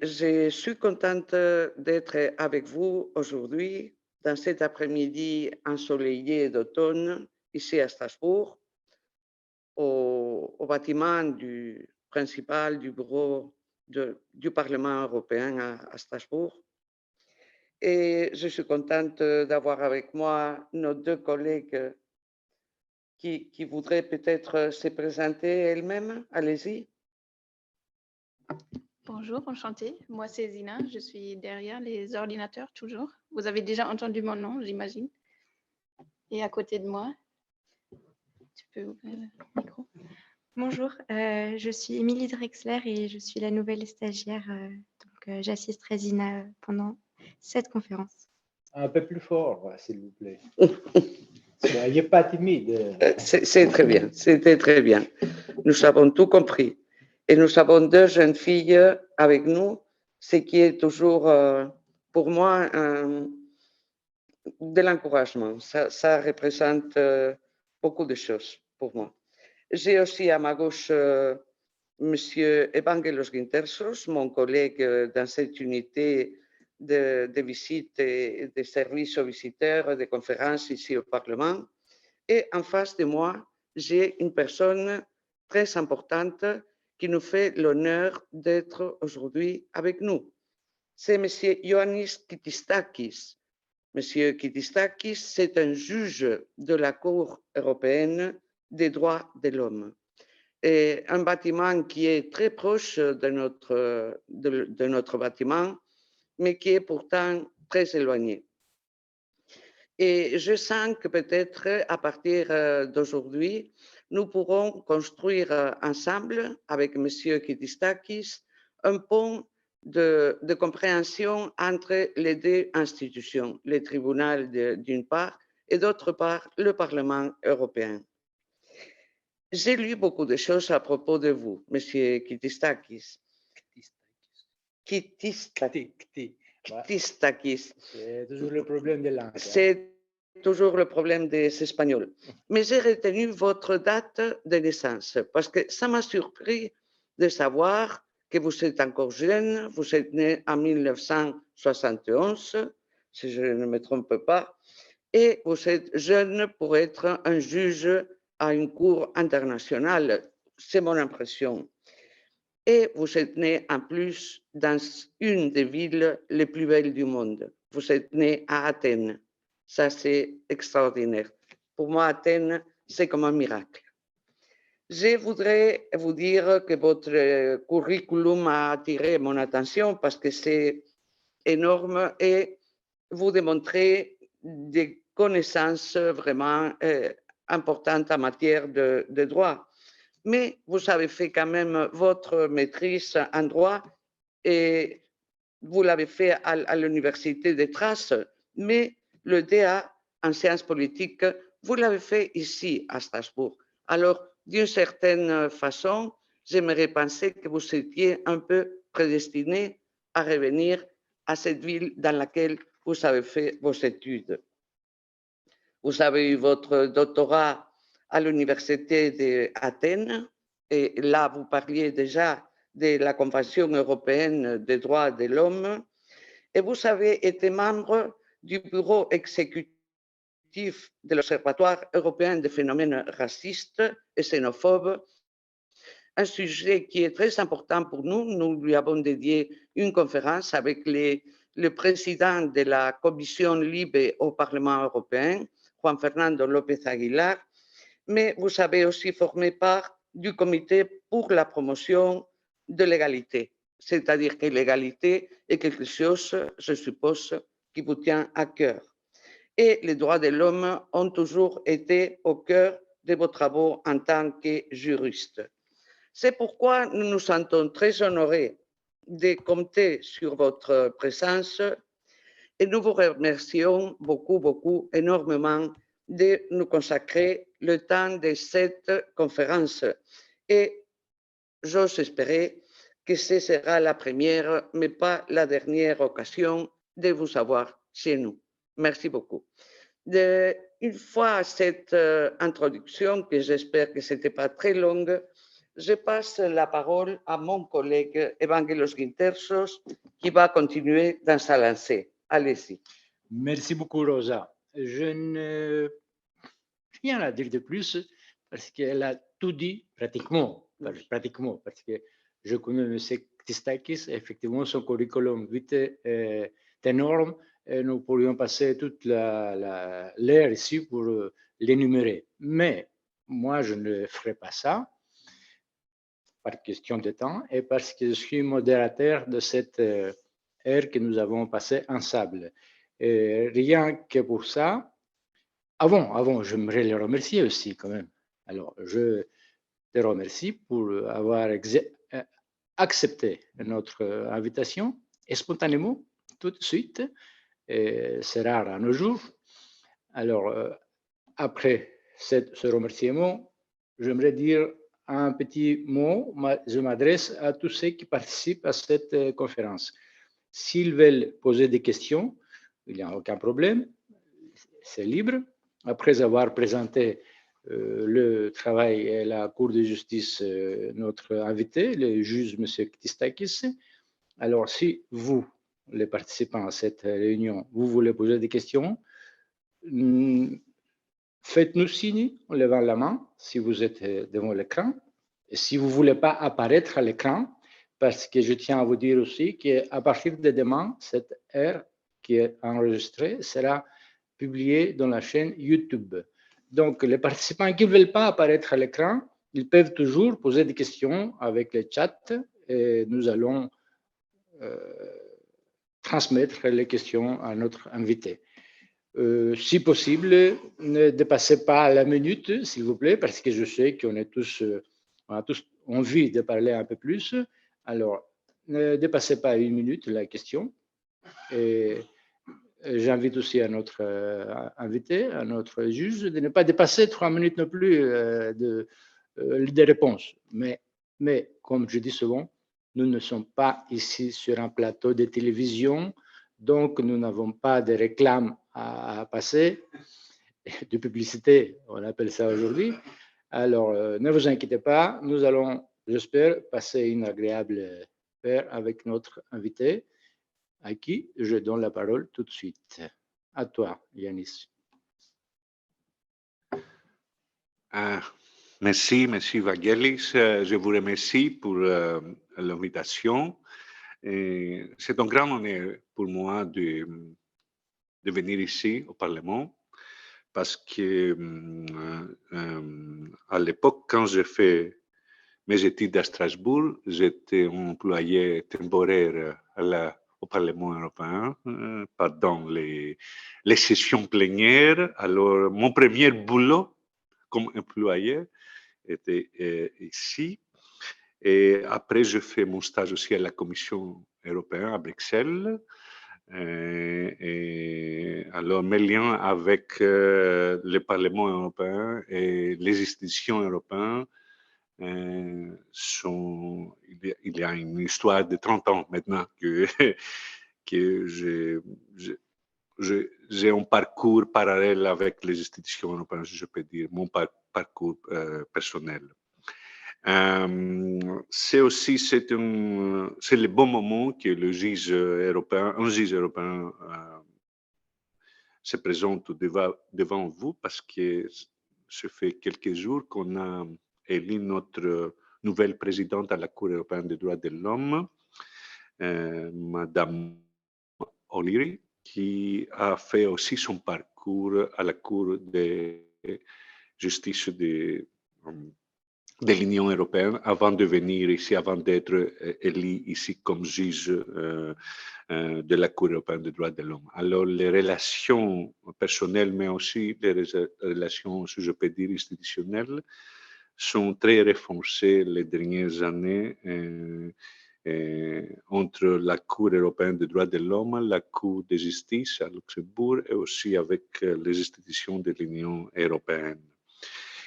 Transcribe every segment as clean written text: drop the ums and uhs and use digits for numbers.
je suis contente d'être avec vous aujourd'hui dans cet après-midi ensoleillé d'automne ici à Strasbourg, au bâtiment principal du bureau du Parlement européen à Strasbourg. Et je suis contente d'avoir avec moi nos deux collègues qui voudraient peut-être se présenter elles-mêmes. Allez-y. Bonjour, enchantée. Moi, c'est Zina. Je suis derrière les ordinateurs toujours. Vous avez déjà entendu mon nom, j'imagine. Et à côté de moi, tu peux ouvrir le micro. Bonjour, je suis Émilie Drexler et je suis la nouvelle stagiaire. J'assisterai Zina pendant cette conférence. Un peu plus fort, s'il vous plaît. Soyez pas timide. C'est très bien, c'était très bien. Nous avons tout compris. Et nous avons deux jeunes filles avec nous, ce qui est toujours, pour moi, de l'encouragement. Ça représente beaucoup de choses pour moi. J'ai aussi à ma gauche Monsieur Evangelos Gintersos, mon collègue dans cette unité de visite et de services aux visiteurs, de conférences ici au Parlement. Et en face de moi, j'ai une personne très importante qui nous fait l'honneur d'être aujourd'hui avec nous. C'est M. Ioannis Kittistakis. M. Kittistakis, c'est un juge de la Cour européenne des droits de l'homme. Et un bâtiment qui est très proche de notre bâtiment, mais qui est pourtant très éloigné. Et je sens que peut-être à partir d'aujourd'hui, nous pourrons construire ensemble avec M. Kittistakis un pont de compréhension entre les deux institutions, le tribunal d'une part et d'autre part le Parlement européen. J'ai lu beaucoup de choses à propos de vous, M. Kittistakis. Kittistakis. C'est toujours le problème de langue. C'est toujours le problème des Espagnols. Mais j'ai retenu votre date de naissance parce que ça m'a surpris de savoir que vous êtes encore jeune, vous êtes né en 1971, si je ne me trompe pas, et vous êtes jeune pour être un juge à une cour internationale, c'est mon impression. Et vous êtes né en plus dans une des villes les plus belles du monde. Vous êtes né à Athènes. Ça, c'est extraordinaire. Pour moi, Athènes, c'est comme un miracle. Je voudrais vous dire que votre curriculum a attiré mon attention parce que c'est énorme et vous démontrez des connaissances vraiment importantes en matière de droit. Mais vous avez fait quand même votre maîtrise en droit et vous l'avez fait à l'université de Thrace, mais le DA en sciences politiques, vous l'avez fait ici à Strasbourg. Alors, d'une certaine façon, j'aimerais penser que vous étiez un peu prédestiné à revenir à cette ville dans laquelle vous avez fait vos études. Vous avez eu votre doctorat à l'université d'Athènes et là, vous parliez déjà de la Convention européenne des droits de l'homme et vous avez été membre du bureau exécutif de l'Observatoire européen des phénomènes racistes et xénophobes, un sujet qui est très important pour nous. Nous lui avons dédié une conférence avec le président de la commission LIBE au Parlement européen, Juan Fernando López Aguilar, mais vous avez aussi formé part du comité pour la promotion de l'égalité. C'est-à-dire que l'égalité est quelque chose, je suppose, qui vous tient à cœur. Et les droits de l'homme ont toujours été au cœur de vos travaux en tant que juriste. C'est pourquoi nous nous sentons très honorés de compter sur votre présence et nous vous remercions beaucoup, énormément de nous consacrer le temps de cette conférence. Et j'ose espérer que ce sera la première, mais pas la dernière occasion de vous avoir chez nous. Merci beaucoup. Une fois cette introduction, que j'espère que ce n'était pas très longue, je passe la parole à mon collègue Evangelos Gintersos qui va continuer dans sa lancée. Allez-y. Merci beaucoup, Rosa. Je n'ai rien à dire de plus parce qu'elle a tout dit pratiquement, parce que je connais M. Christakis, effectivement, son curriculum vitae est énorme et nous pourrions passer toute l'heure ici pour l'énumérer. Mais moi, je ne ferai pas ça par question de temps et parce que je suis modérateur de cette heure que nous avons passée ensemble. Et rien que pour ça, avant, j'aimerais les remercier aussi quand même. Alors, je te remercie pour avoir accepté notre invitation et spontanément, tout de suite. C'est rare à nos jours. Alors, après ce remerciement, j'aimerais dire un petit mot. Je m'adresse à tous ceux qui participent à cette conférence. S'ils veulent poser des questions, il n'y a aucun problème, c'est libre. Après avoir présenté le travail et la Cour de justice, notre invité, le juge M. Christakis, alors si vous, les participants à cette réunion, vous voulez poser des questions, faites-nous signe en levant la main si vous êtes devant l'écran. Et si vous ne voulez pas apparaître à l'écran, parce que je tiens à vous dire aussi qu'à partir de demain, cette heure qui est enregistrée sera publiée dans la chaîne YouTube. Donc, les participants qui ne veulent pas apparaître à l'écran, ils peuvent toujours poser des questions avec le chat et nous allons transmettre les questions à notre invité. Si possible, ne dépassez pas la minute, s'il vous plaît, parce que je sais qu'on on a tous envie de parler un peu plus. Alors, ne dépassez pas une minute la question. Et j'invite aussi à notre invité, à notre juge, de ne pas dépasser 3 minutes non plus de réponses. Mais, comme je dis souvent, nous ne sommes pas ici sur un plateau de télévision, donc nous n'avons pas de réclames à passer, de publicité, on appelle ça aujourd'hui. Alors, ne vous inquiétez pas, nous allons, j'espère, passer une agréable heure avec notre invité, à qui je donne la parole tout de suite. À toi, Yanis. Merci Vangelis. Je vous remercie pour l'invitation. C'est un grand honneur pour moi de venir ici au Parlement parce que à l'époque, quand j'ai fait mes études à Strasbourg, j'étais employé temporaire au Parlement européen pendant les sessions plénières. Alors, mon premier boulot comme employé était ici. Et après, je fais mon stage aussi à la Commission européenne à Bruxelles. Et alors, mes liens avec le Parlement européen et les institutions européennes il y a une histoire de 30 ans maintenant que j'ai un parcours parallèle avec les institutions européennes, je peux dire, mon parcours personnel. C'est le bon moment que un juge européen se présente devant vous parce que ça fait quelques jours qu'on a élu notre nouvelle présidente à la Cour européenne des droits de l'homme, Madame O'Leary, qui a fait aussi son parcours à la Cour de justice de l'Union européenne avant de venir ici, avant d'être élu ici comme juge de la Cour européenne des droits de l'homme. Alors, les relations personnelles, mais aussi les relations, si je peux dire, institutionnelles, sont très renforcées les dernières années entre la Cour européenne des droits de l'homme, la Cour de justice à Luxembourg et aussi avec les institutions de l'Union européenne.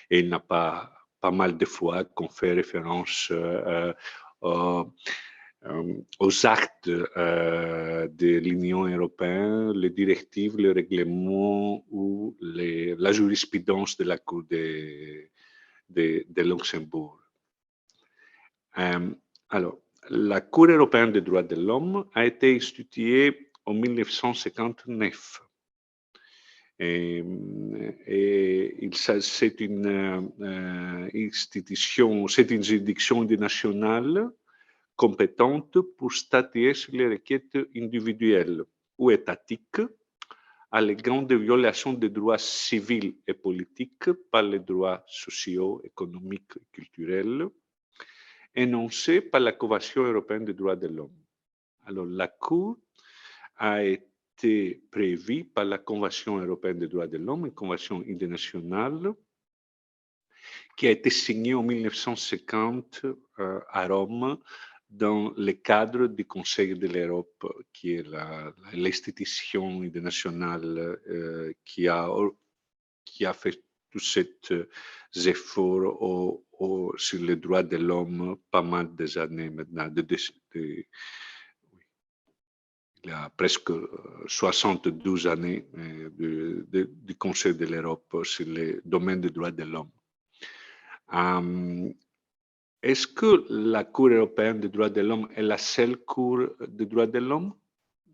Et il n'y a pas mal de fois qu'on fait référence aux actes de l'Union européenne, les directives, les règlements ou la jurisprudence de la Cour de Luxembourg. Alors, la Cour européenne des droits de l'homme a été instituée en 1959. Et c'est une institution, c'est une juridiction internationale compétente pour statuer sur les requêtes individuelles ou étatiques à l'égard de violations des droits civils et politiques par les droits sociaux, économiques et culturels énoncés par la Convention européenne des droits de l'homme. Alors, la Cour a été prévue par la Convention européenne des droits de l'homme, une convention internationale qui a été signée en 1950 à Rome dans le cadre du Conseil de l'Europe, qui est l'institution internationale qui a fait tous ces efforts sur les droits de l'homme pas mal des années maintenant. Il y a presque 72 années du Conseil de l'Europe sur le domaine des droits de l'homme. Est-ce que la Cour européenne des droits de l'homme est la seule Cour des droits de l'homme?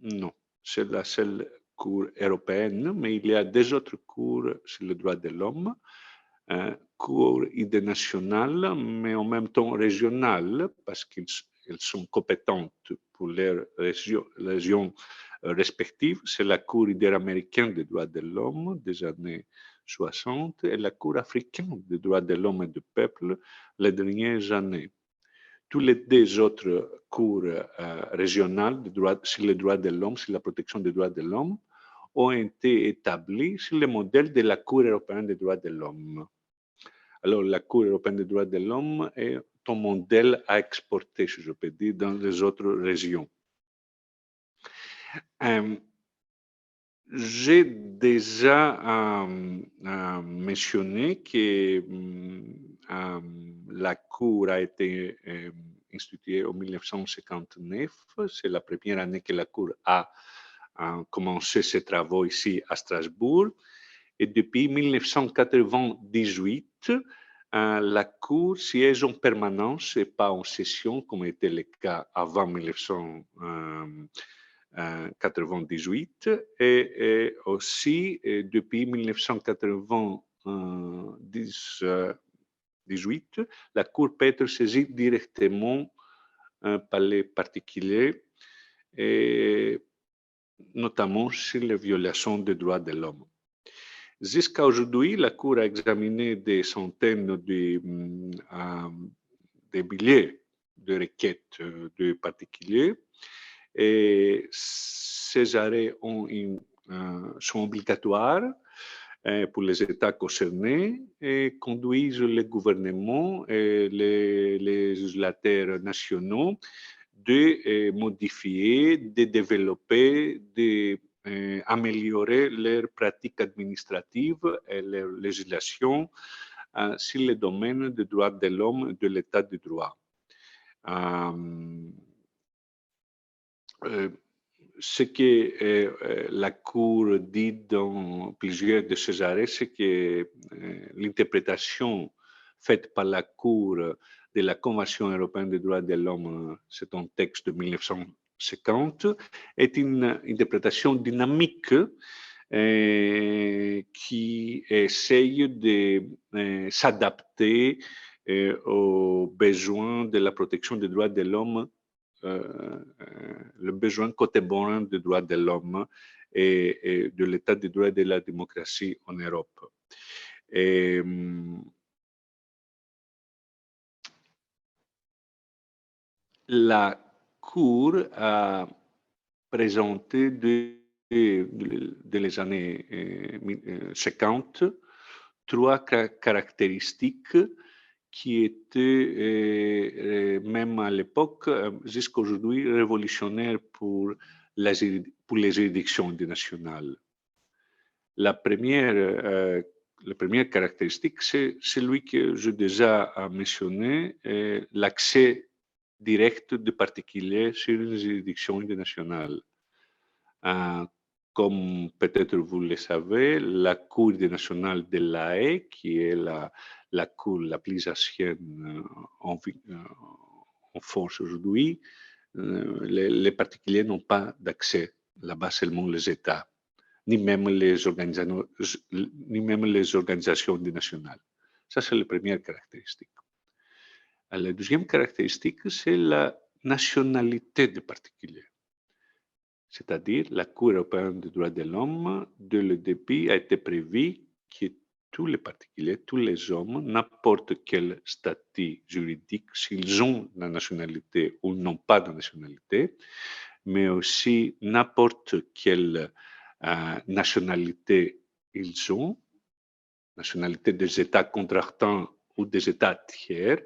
Non, c'est la seule Cour européenne, mais il y a des autres cours sur les droits de l'homme, cours internationales, mais en même temps régionales, parce qu'elles sont compétentes pour leurs régions respectives. C'est la Cour interaméricaine des droits de l'homme des années 60 et la Cour africaine des droits de l'homme et du peuple les dernières années. Tous les deux autres cours régionales sur les droits de l'homme, sur la protection des droits de l'homme, ont été établis sur le modèle de la Cour européenne des droits de l'homme. Alors, la Cour européenne des droits de l'homme est un modèle à exporter, si je peux dire, dans les autres régions. J'ai déjà mentionné que la Cour a été instituée en 1959. C'est la première année que la Cour a commencé ses travaux ici à Strasbourg. Et depuis 1998, la Cour siège en permanence et pas en session, comme était le cas avant 1998. Et aussi, depuis 1998, la Cour peut être saisie directement par les particuliers, et notamment sur les violations des droits de l'homme. Jusqu'à aujourd'hui, la Cour a examiné des centaines de milliers de requêtes de particuliers et ces arrêts sont obligatoires pour les États concernés et conduisent les gouvernements et les législateurs nationaux de modifier, de développer, d'améliorer leurs pratiques administratives et leur législation sur le domaine des droits de l'homme et de l'état de droit. Ce que la Cour dit dans plusieurs de ses arrêts, c'est que l'interprétation faite par la Cour de la Convention européenne des droits de l'homme, c'est un texte de 1950, est une interprétation dynamique qui essaye de s'adapter aux besoins de la protection des droits de l'homme, le besoin contemporain des droits de l'homme et de l'état de droit et de la démocratie en Europe. La Cour a présenté dès les années 50 trois caractéristiques qui étaient, même à l'époque, jusqu'à aujourd'hui, révolutionnaires pour les juridictions internationales. La première caractéristique, c'est celui que j'ai déjà mentionné, l'accès direct de particuliers sur une juridiction internationale. Comme peut-être vous le savez, la Cour internationale de La Haye, qui est la cour la plus ancienne en force aujourd'hui, les particuliers n'ont pas d'accès là-bas, seulement les États, ni même les organisations nationales. Ça, c'est la première caractéristique. La deuxième caractéristique, c'est la nationalité des particuliers. C'est-à-dire, la Cour européenne des droits de l'homme, dès le début, a été prévu que tous les particuliers, tous les hommes, n'importe quel statut juridique, s'ils ont la nationalité ou n'ont pas de nationalité, mais aussi n'importe quelle nationalité ils ont, nationalité des États contractants ou des États tiers,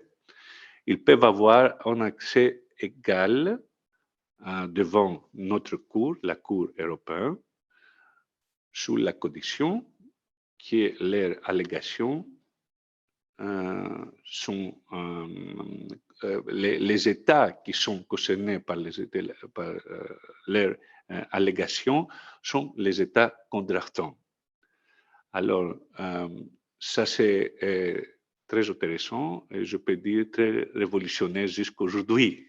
ils peuvent avoir un accès égal devant notre Cour, la Cour européenne, sous la condition que leurs allégations sont les États qui sont concernés par leurs allégations sont les États contractants. Alors, ça c'est très intéressant et je peux dire très révolutionnaire jusqu'aujourd'hui.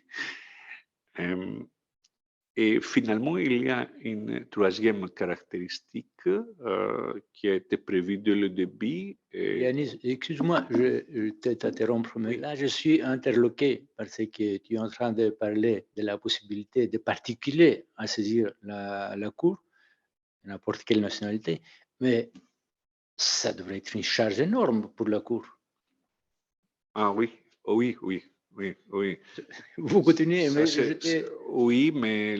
Et finalement, il y a une troisième caractéristique qui a été prévue dès le début. Yanis, excuse-moi, je t'interrompre, mais là, je suis interloqué parce que tu es en train de parler de la possibilité des particuliers à saisir la Cour, n'importe quelle nationalité, mais ça devrait être une charge énorme pour la Cour. Ah oui, oui, oui. Oui, oui. Vous continuez, mais oui, mais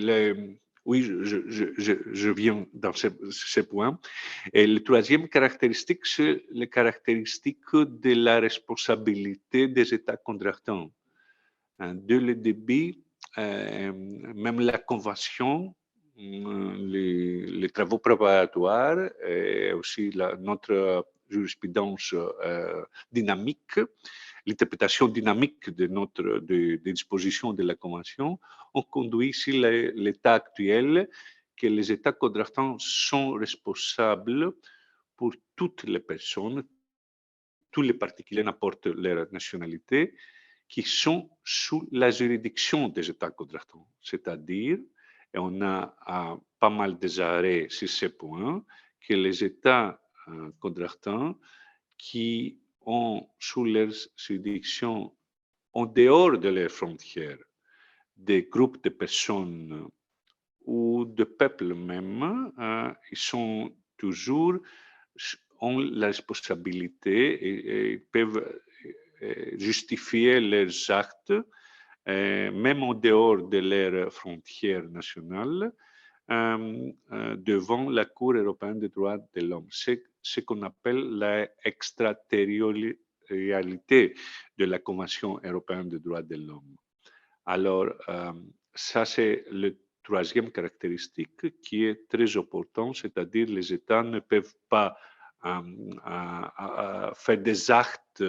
oui, je viens dans ce point. Et le troisième caractéristique, c'est la caractéristique de la responsabilité des États contractants. Dès le début, même la Convention, les travaux préparatoires et aussi notre jurisprudence dynamique, l'interprétation dynamique des dispositions de la Convention ont conduit ici l'état actuel que les États contractants sont responsables pour toutes les personnes, tous les particuliers, n'importe leur nationalité, qui sont sous la juridiction des États contractants. C'est-à-dire, et on a pas mal d'arrêts sur ce point, que les États contractants qui ont sous leur juridiction, en dehors de leurs frontières, des groupes de personnes ou de peuples même, ils sont toujours, ont la responsabilité et peuvent justifier leurs actes, même en dehors de leurs frontières nationales, devant la Cour européenne des droits de l'homme. C'est ce qu'on appelle l'extraterritorialité de la Convention européenne des droits de l'homme. Alors, ça c'est la troisième caractéristique qui est très importante, c'est-à-dire les États ne peuvent pas faire des actes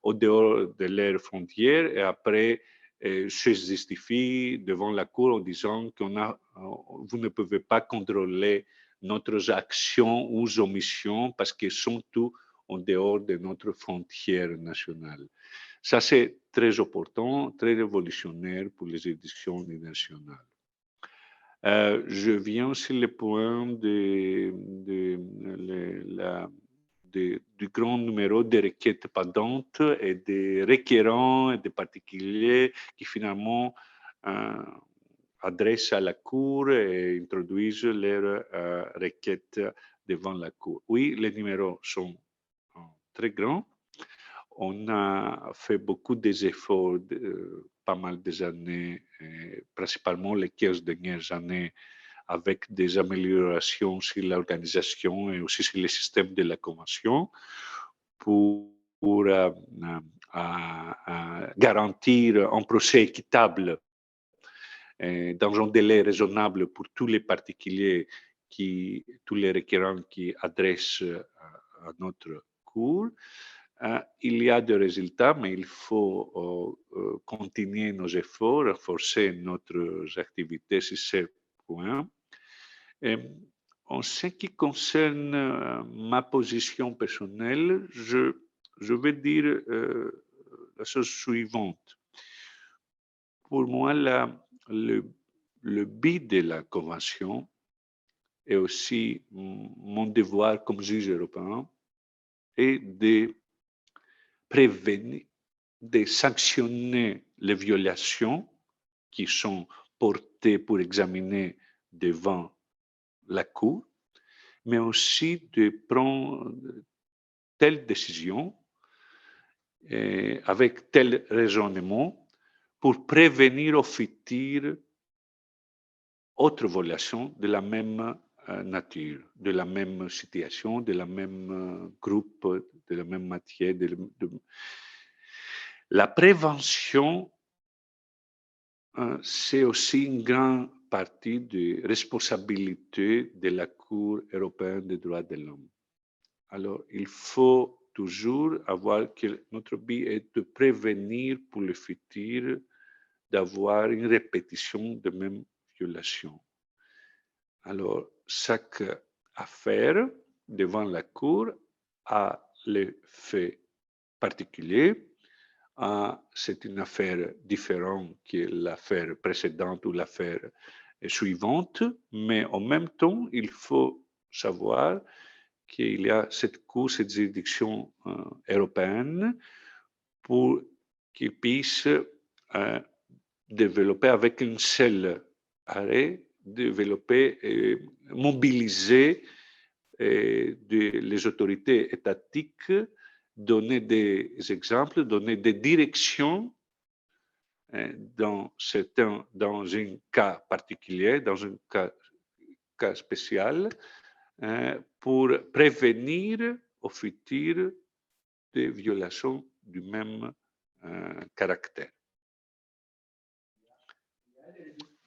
au dehors de leurs frontières et après se justifie devant la Cour en disant que vous ne pouvez pas contrôler notre actions ou omissions parce qu'elles sont tout en dehors de notre frontière nationale. Ça, c'est très important, très révolutionnaire pour les éditions nationales. Je viens sur le point du grand numéro de requêtes pendantes et des requérants et des particuliers qui finalement adressent à la Cour et introduisent leurs requêtes devant la Cour. Oui, les numéros sont très grands. On a fait beaucoup d'efforts, pas mal des années, principalement les 15 dernières années, avec des améliorations sur l'organisation et aussi sur le système de la Convention pour garantir un procès équitable dans un délai raisonnable pour tous les particuliers, tous les requérants qui adressent à notre Cour. Il y a des résultats, mais il faut continuer nos efforts, renforcer notre activité sur ce point. En ce qui concerne ma position personnelle, je vais dire la chose suivante. pour moi, le but de la Convention et aussi mon devoir comme juge européen est de prévenir, de sanctionner les violations qui sont portées pour examiner devant la Cour, mais aussi de prendre telle décision avec tel raisonnement pour prévenir au futur autres violations de la même nature, de la même situation, de la même groupe, de la même matière. La prévention, c'est aussi une grande partie de responsabilité de la Cour européenne des droits de l'homme. Alors, il faut toujours avoir que notre but est de prévenir pour le futur d'avoir une répétition de mêmes violations. Alors, chaque affaire devant la Cour a les faits particuliers. C'est une affaire différente que l'affaire précédente ou l'affaire suivante, mais en même temps, il faut savoir qu'il y a cette Cour, cette juridiction européenne pour qu'ils puissent développer avec un seul arrêt, développer et mobiliser les autorités étatiques, donner des exemples, donner des directions dans un cas particulier, dans un cas spécial, pour prévenir au futur des violations du même caractère.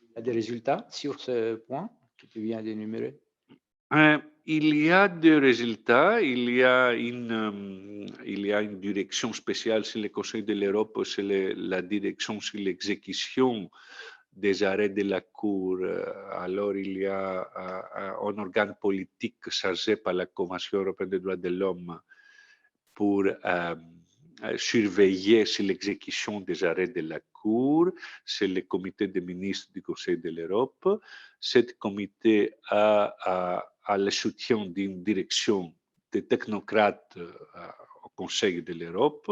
Il y a des résultats sur ce point que tu viens d'énumérer? Il y a des résultats, il y a une direction spéciale sur le Conseil de l'Europe, c'est la direction sur l'exécution des arrêts de la Cour. Alors, il y a un organe politique chargé par la Convention européenne des droits de l'homme pour surveiller sur l'exécution des arrêts de la Cour. C'est le comité des ministres du Conseil de l'Europe. Cet comité a le soutien d'une direction de technocrates au Conseil de l'Europe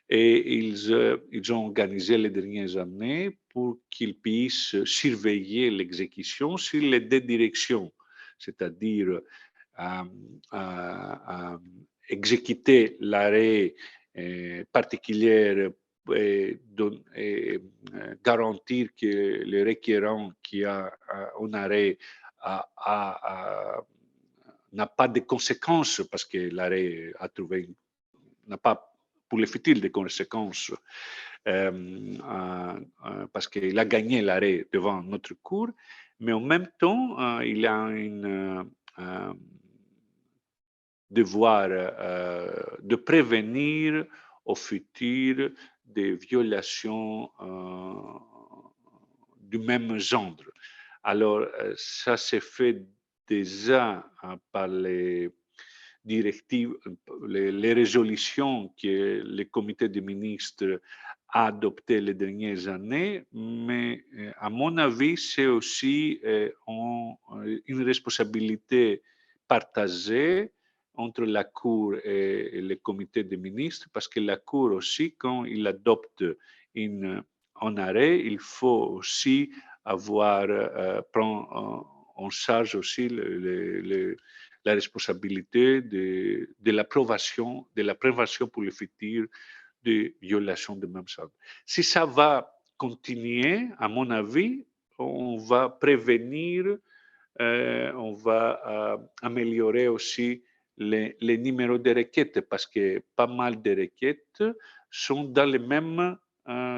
et ils ont organisé les dernières années pour qu'ils puissent surveiller l'exécution sur les deux directions, c'est-à-dire exécuter l'arrêt particulier et garantir que le requérant qui a un arrêt n'a pas de conséquences parce que l'arrêt n'a pas pour le futur des conséquences parce qu'il a gagné l'arrêt devant notre cour, mais en même temps, il a un devoir de prévenir au futur des violations du même genre. Alors, ça s'est fait déjà par les directives, les résolutions que le comité des ministres a adoptées les dernières années, mais à mon avis, c'est aussi une responsabilité partagée entre la Cour et le comité des ministres, parce que la Cour aussi, quand il adopte un arrêt, il faut aussi prendre en charge aussi la responsabilité de l'approbation, de la prévention pour le futur de violations de même genre. Si ça va continuer, à mon avis, on va prévenir, on va améliorer aussi les numéros de requêtes, parce que pas mal de requêtes sont dans le même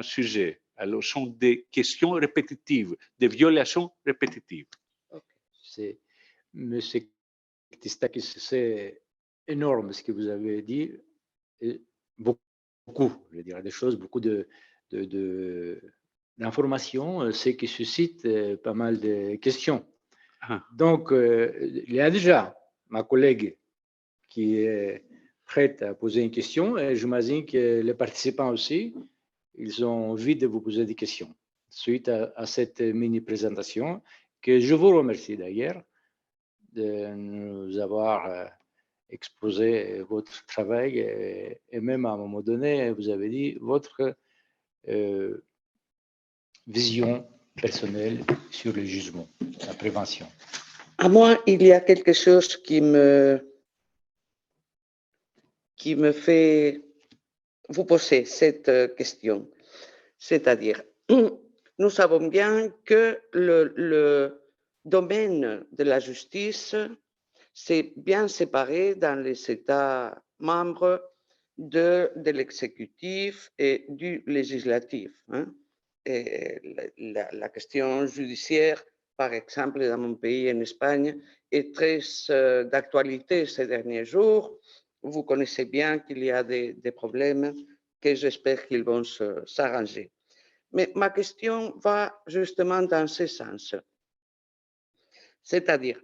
sujet. Alors, sont des questions répétitives, des violations répétitives. Okay. Monsieur Ktistakis, c'est énorme ce que vous avez dit. Et beaucoup, je dirais, des choses, beaucoup d'informations, ce qui suscite pas mal de questions. Donc, il y a déjà ma collègue qui est prête à poser une question et j'imagine que les participants aussi. ils ont envie de vous poser des questions suite à cette mini-présentation, que je vous remercie d'ailleurs de nous avoir exposé votre travail et même à un moment donné, vous avez dit votre vision personnelle sur le jugement, la prévention. À moi, il y a quelque chose qui me fait vous poser cette question. C'est-à-dire, nous savons bien que le domaine de la justice s'est bien séparé dans les États membres de l'exécutif et du législatif. Hein. Et la question judiciaire, par exemple, dans mon pays, en Espagne, est très d'actualité ces derniers jours. Vous connaissez bien qu'il y a des problèmes que j'espère qu'ils vont s'arranger. Mais ma question va justement dans ce sens. C'est-à-dire,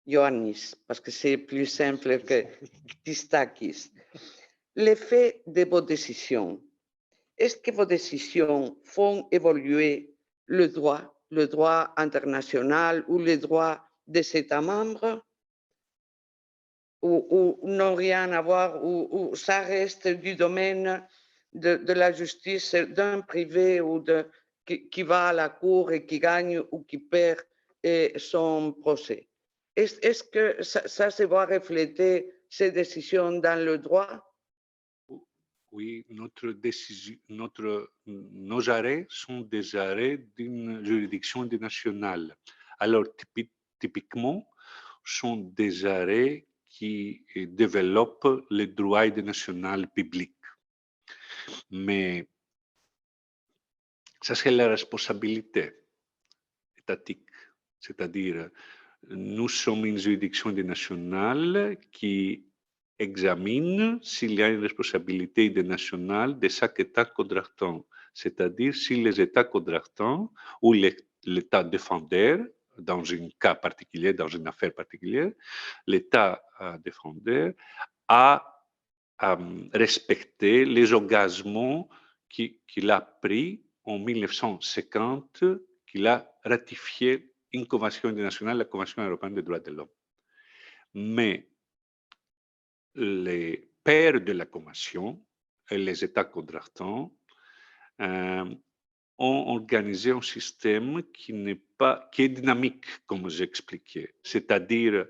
Ioannis, parce que c'est plus simple que Tistakis, l'effet de vos décisions. Est-ce que vos décisions font évoluer le droit international ou le droit des États membres ou n'ont rien à voir, ou ça reste du domaine de la justice d'un privé ou qui va à la cour et qui gagne ou qui perd son procès? Est-ce que ça se voit refléter ces décisions dans le droit? Oui, nos arrêts sont des arrêts d'une juridiction nationale. Alors, typiquement, sont des arrêts qui développent les droits nationaux publics. Mais ça, c'est la responsabilité étatique. C'est-à-dire, nous sommes une juridiction nationale qui examine s'il y a une responsabilité nationale de chaque État contractant. C'est-à-dire si les États contractants ou l'État défendeur, dans un cas particulier, dans une affaire particulière, l'État défendeur a respecté les engagements qu'il a pris en 1950, qu'il a ratifié une convention internationale, la Convention européenne des droits de l'homme. Mais les pairs de la convention et les États contractants ont organisé un système qui est dynamique, comme j'expliquais. C'est-à-dire,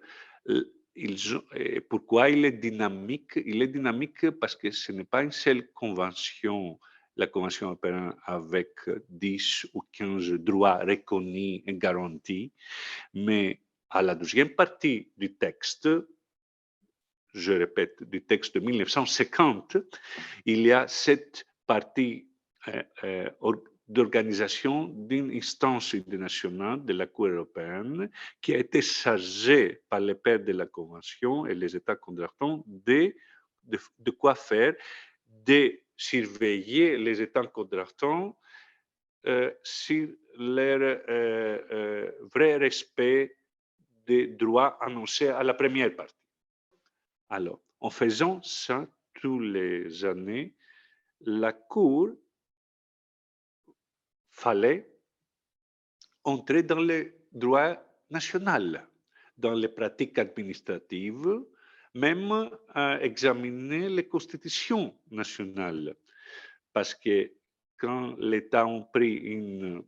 pourquoi il est dynamique? Il est dynamique parce que ce n'est pas une seule convention, la Convention européenne avec 10 ou 15 droits reconnus et garantis, mais à la deuxième partie du texte, je répète, du texte de 1950, il y a cette partie d'organisation d'une instance internationale de la Cour européenne qui a été chargée par les pairs de la Convention et les États contractants de quoi faire, de surveiller les États contractants sur leur vrai respect des droits annoncés à la première partie. Alors, en faisant ça toutes les années, la Cour fallait entrer dans le droit national, dans les pratiques administratives, même examiner les constitutions nationales. Parce que quand l'État a pris une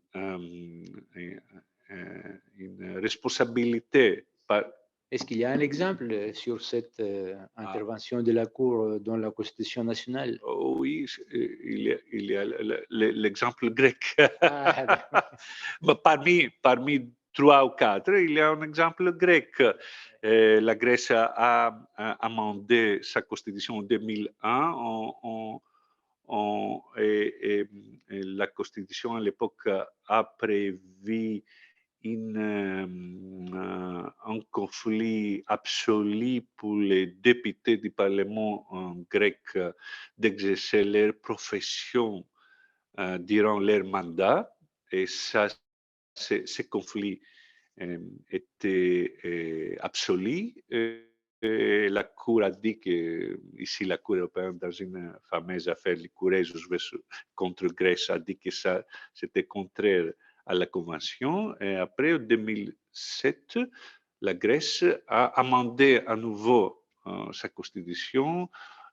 responsabilité par... Est-ce qu'il y a un exemple sur cette intervention de la Cour dans la Constitution nationale? Oui, il y a l'exemple grec. Parmi 3 ou 4, il y a un exemple grec. La Grèce a amendé sa constitution en 2001. Et la constitution à l'époque a prévu un conflit absolu pour les députés du Parlement grec d'exercer leur profession durant leur mandat. Et ça, ce conflit était absolu. la Cour a dit que, ici, la Cour européenne, dans une fameuse affaire Lycouraisos contre Grèce, a dit que ça, c'était contraire à la Convention. Et après, en 2007, la Grèce a amendé à nouveau sa constitution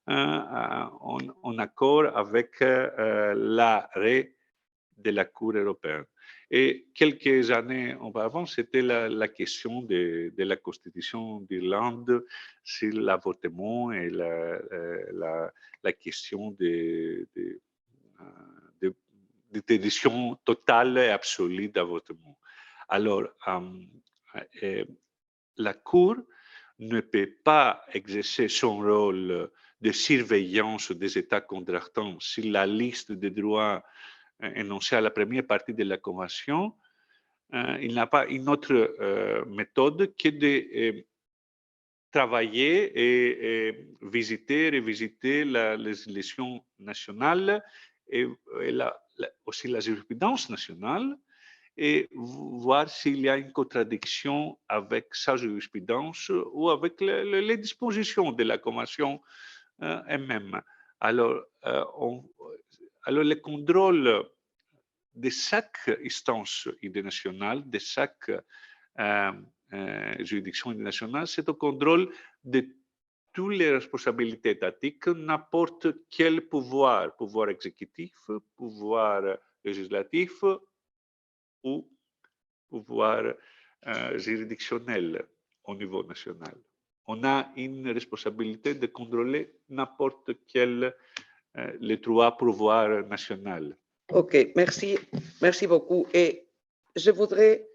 en accord avec l'arrêt de la Cour européenne. Et quelques années auparavant, c'était la question de la constitution d'Irlande sur l'avortement et la question d'interdiction totale et absolue d'avortement. Alors, la Cour ne peut pas exercer son rôle de surveillance des États contractants sur la liste des droits énoncés à la première partie de la Convention. Il n'a pas une autre méthode que de travailler et visiter, revisiter la législation nationale et aussi la jurisprudence nationale et voir s'il y a une contradiction avec sa jurisprudence ou avec les dispositions de la Convention elle-même. Alors, le contrôle de chaque instance internationale, de chaque juridiction internationale, c'est au contrôle de toutes les responsabilités étatiques, n'importe quel pouvoir exécutif, pouvoir législatif ou pouvoir juridictionnel au niveau national. On a une responsabilité de contrôler n'importe quel les trois pouvoirs nationaux. OK, merci. Merci beaucoup. Et je voudrais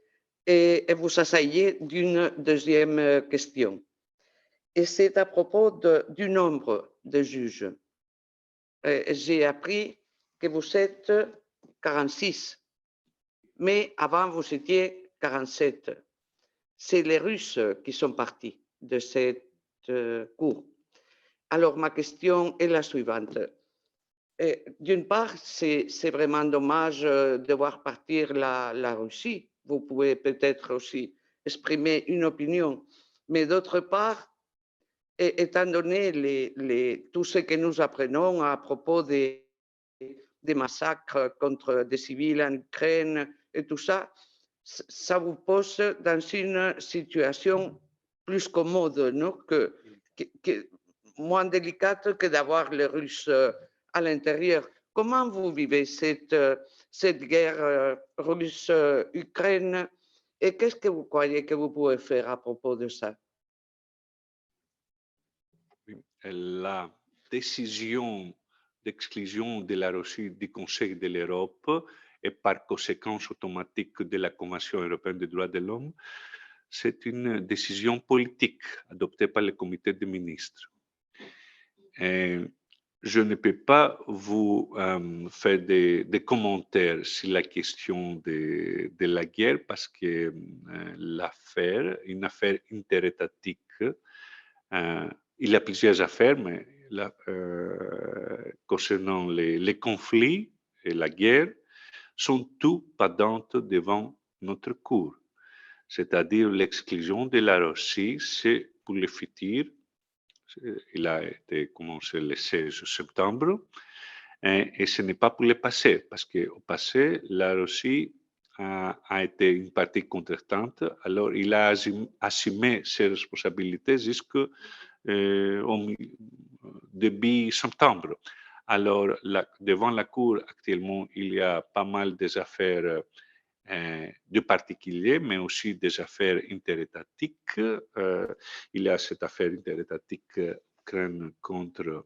vous assailler d'une deuxième question. Et c'est à propos du nombre de juges. J'ai appris que vous êtes 46, mais avant vous étiez 47. C'est les Russes qui sont partis de cette cour. Alors, ma question est la suivante. D'une part, c'est vraiment dommage de voir partir la Russie. Vous pouvez peut-être aussi exprimer une opinion. Mais d'autre part, étant donné tout ce que nous apprenons à propos des massacres contre des civils en Ukraine et tout ça, ça vous pose dans une situation plus commode, non? Moins délicate que d'avoir les Russes à l'intérieur. Comment vous vivez cette guerre russe-Ukraine et qu'est-ce que vous croyez que vous pouvez faire à propos de ça? La décision d'exclusion de la Russie du Conseil de l'Europe et par conséquence automatique de la Convention européenne des droits de l'homme, c'est une décision politique adoptée par le comité des ministres. Et je ne peux pas vous faire des commentaires sur la question de la guerre parce que une affaire interétatique, il y a plusieurs affaires, mais concernant les conflits et la guerre, sont tous pendantes devant notre Cour. C'est-à-dire l'exclusion de la Russie, c'est pour le futur. Il a été commencé le 16 septembre et ce n'est pas pour le passé, parce qu'au passé, la Russie a été une partie contractante, alors il a assumé ses responsabilités jusqu'au début septembre. Alors, devant la Cour, actuellement, il y a pas mal des affaires de particuliers, mais aussi des affaires interétatiques. Il y a cette affaire interétatique Ukraine contre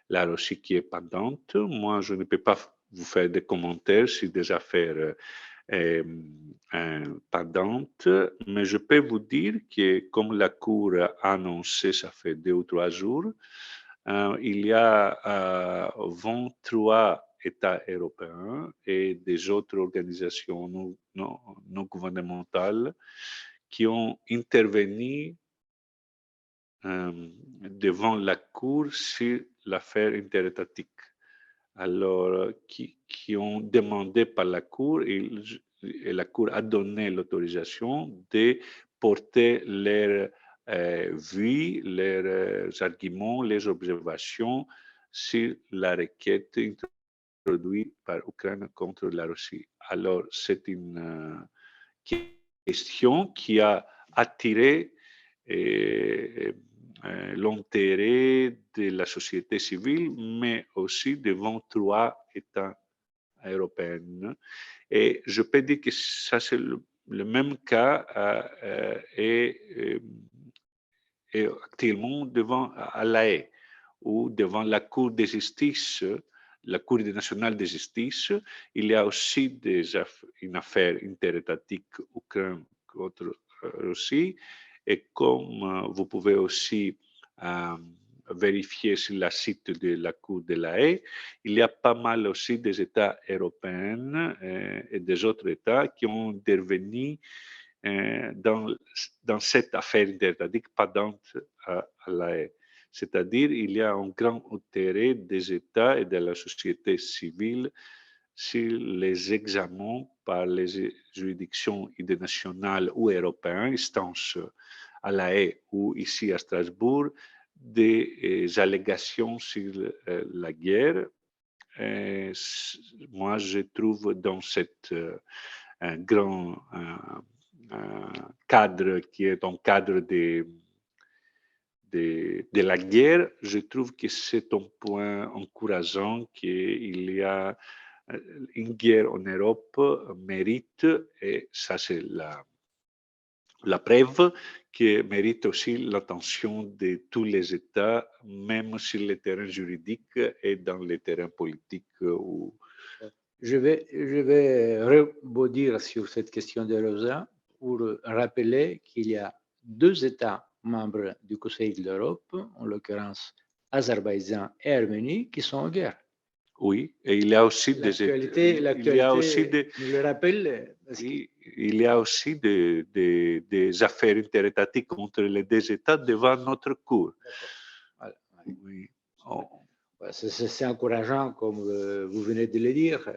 la Russie qui est pendante. Moi, je ne peux pas vous faire des commentaires sur des affaires pendantes, mais je peux vous dire que, comme la Cour a annoncé, ça fait 2 ou 3 jours, il y a 23 États européens et des autres organisations non gouvernementales qui ont intervenu devant la Cour sur l'affaire interétatique. Alors, qui ont demandé par la Cour et la Cour a donné l'autorisation de porter leur vu leurs arguments, les observations sur la requête introduite par l'Ukraine contre la Russie. Alors, c'est une question qui a attiré l'intérêt de la société civile, mais aussi de 23 États européens. Et je peux dire que ça, c'est le même cas est actuellement devant à La Haye ou devant la Cour de justice, la Cour nationale de justice. Il y a aussi une affaire interétatique Ukraine contre Russie. Et comme vous pouvez aussi vérifier sur le site de la Cour de La Haye, il y a pas mal aussi des États européens et des autres États qui ont intervenu dans cette affaire interétatique pendante à La Haye. C'est-à-dire il y a un grand intérêt des États et de la société civile sur les examens par les juridictions internationales ou européennes, instances à La Haye ou ici à Strasbourg, des allégations sur la guerre. Moi, je trouve dans cette grand cadre qui est un cadre de la guerre, je trouve que c'est un point encourageant qu'il y a une guerre en Europe mérite, et ça c'est la preuve, qui mérite aussi l'attention de tous les États, même sur le terrain juridique et dans le terrain politique. Je vais rebondir sur cette question de Rosa pour rappeler qu'il y a 2 États membres du Conseil de l'Europe, en l'occurrence Azerbaïdjan et Arménie, qui sont en guerre. Oui, et il y a aussi l'actualité nous le rappelle. Il y a aussi des affaires interétatiques entre les 2 États devant notre Cour. Voilà. Oui. C'est encourageant, comme vous venez de le dire,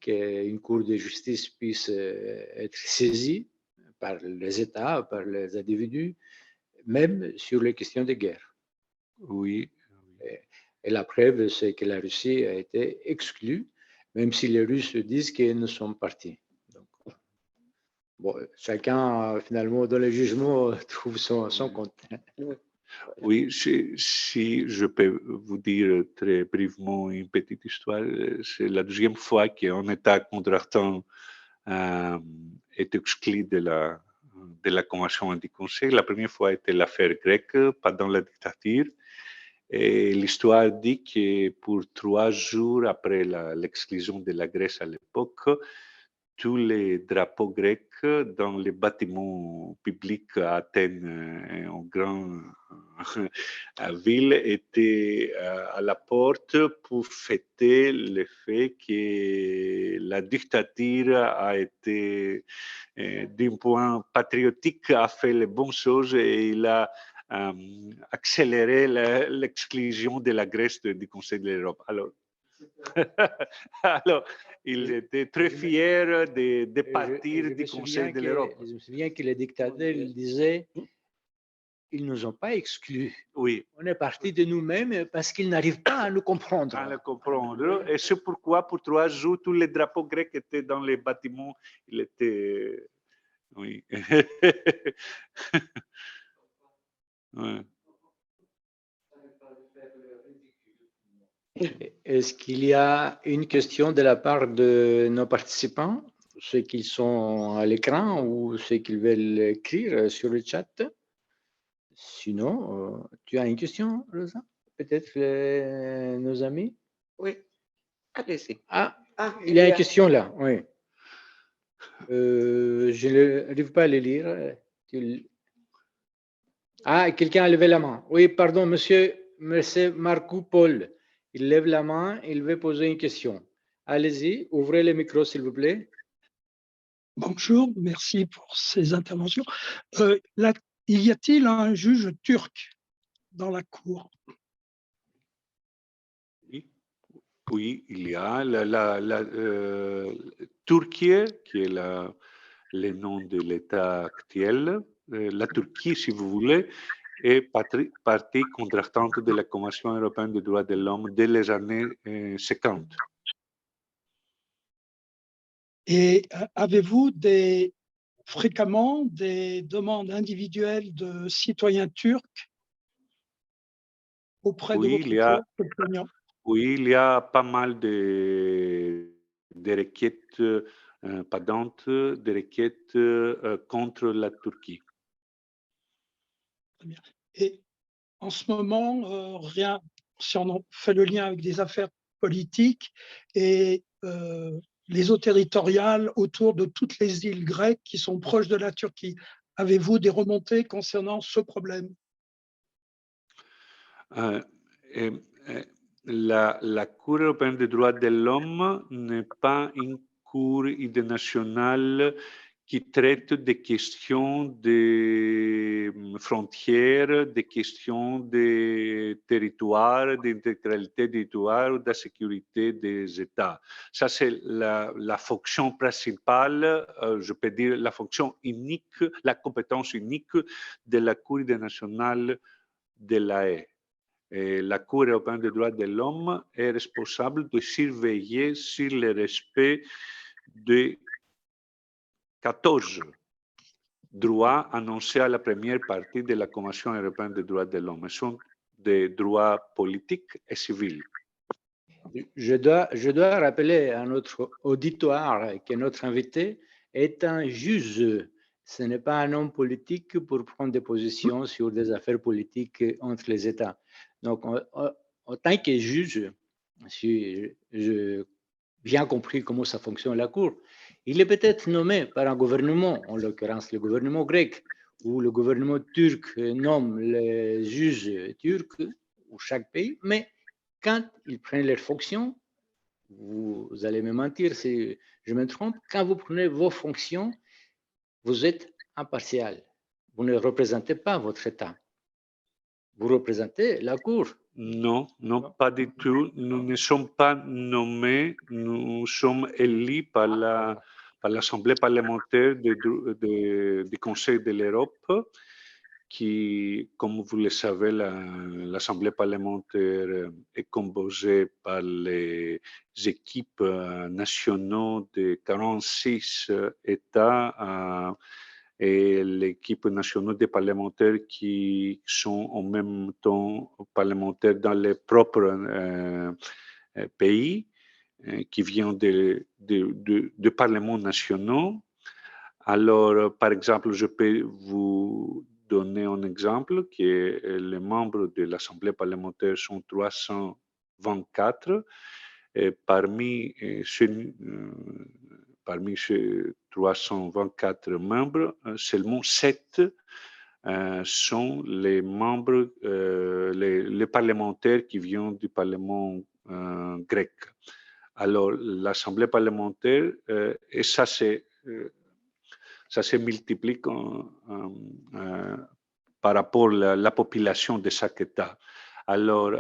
qu'une Cour de justice puisse être saisie par les États, par les individus, même sur les questions de guerre. Oui. Et la preuve, c'est que la Russie a été exclue, même si les Russes disent qu'ils ne sont partis. Donc, bon, chacun, finalement, dans le jugement, trouve son compte. Oui, si je peux vous dire très brièvement une petite histoire, c'est la 2e fois qu'un État contractant est exclu de la Convention du Conseil. La première fois était l'affaire grecque pendant la dictature. Et l'histoire dit que pour 3 jours après l'exclusion de la Grèce à l'époque, tous les drapeaux grecs dans les bâtiments publics à Athènes, en grande ville, étaient à la porte pour fêter le fait que la dictature a été, d'un point patriotique, a fait les bonnes choses et il a accéléré l'exclusion de la Grèce du Conseil de l'Europe. Alors, il était très fier de partir du Conseil de l'Europe. Je me souviens que le dictateur disait ils ne nous ont pas exclus. Oui. On est parti de nous-mêmes parce qu'ils n'arrivent pas à nous comprendre. À le comprendre. Et c'est pourquoi, pour 3 jours, tous les drapeaux grecs étaient dans les bâtiments. Il était. Oui. Ouais. Est-ce qu'il y a une question de la part de nos participants, ceux qui sont à l'écran ou ceux qui veulent écrire sur le chat? Sinon, tu as une question, Rosa? Peut-être nos amis? Oui, allez-y. Il y a une question là, oui. Je n'arrive pas à le lire. Quelqu'un a levé la main. Oui, pardon, monsieur Marcou Paul. Il lève la main, il veut poser une question. Allez-y, ouvrez le micro, s'il vous plaît. Bonjour, merci pour ces interventions. Y a-t-il un juge turc dans la cour? Oui, il y a la Turquie, qui est le nom de l'État actuel, la Turquie, si vous voulez, est partie contractante de la Convention européenne des droits de l'homme dès les années 50. Et avez-vous fréquemment des demandes individuelles de citoyens turcs auprès de votre corps plaignant? Oui, il y a pas mal de requêtes pendantes, de requêtes contre la Turquie. Très bien. Et en ce moment, si on fait le lien avec des affaires politiques et les eaux territoriales autour de toutes les îles grecques qui sont proches de la Turquie, avez-vous des remontées concernant ce problème? La Cour européenne des droits de l'homme n'est pas une cour internationale qui traite des questions de frontières, des questions de territoire, d'intégralité du territoire ou de la sécurité des États. Ça, c'est la fonction principale, je peux dire la fonction unique, la compétence unique de la Cour internationale de la Haye. Et la Cour européenne des droits de l'homme est responsable de surveiller sur le respect de 14 droits annoncés à la première partie de la Convention européenne des droits de l'homme. Ce sont des droits politiques et civils. Je dois rappeler à notre auditoire que notre invité est un juge. Ce n'est pas un homme politique pour prendre des positions sur des affaires politiques entre les États. Donc, en tant que juge, si j'ai bien compris comment ça fonctionne la Cour, il est peut-être nommé par un gouvernement, en l'occurrence le gouvernement grec, ou le gouvernement turc nomme les juges turcs, ou chaque pays, mais quand ils prennent leurs fonctions, vous allez me mentir si je me trompe, quand vous prenez vos fonctions, vous êtes impartial. Vous ne représentez pas votre État. Vous représentez la Cour. Non, non, pas du tout. Nous ne sommes pas nommés, nous sommes élus par l'Assemblée parlementaire du Conseil de l'Europe, qui, comme vous le savez, l'Assemblée parlementaire est composée par les équipes nationaux de 46 États et l'équipe nationale des parlementaires qui sont en même temps parlementaires dans les propres pays, qui viennent de parlements nationaux. Alors, par exemple, je peux vous donner un exemple que les membres de l'Assemblée parlementaire sont 324. Et parmi ces 324 membres, seulement 7 sont les membres, les parlementaires qui viennent du Parlement grec. Alors, l'Assemblée parlementaire, et ça se multiplie par rapport à la population de chaque État. Alors,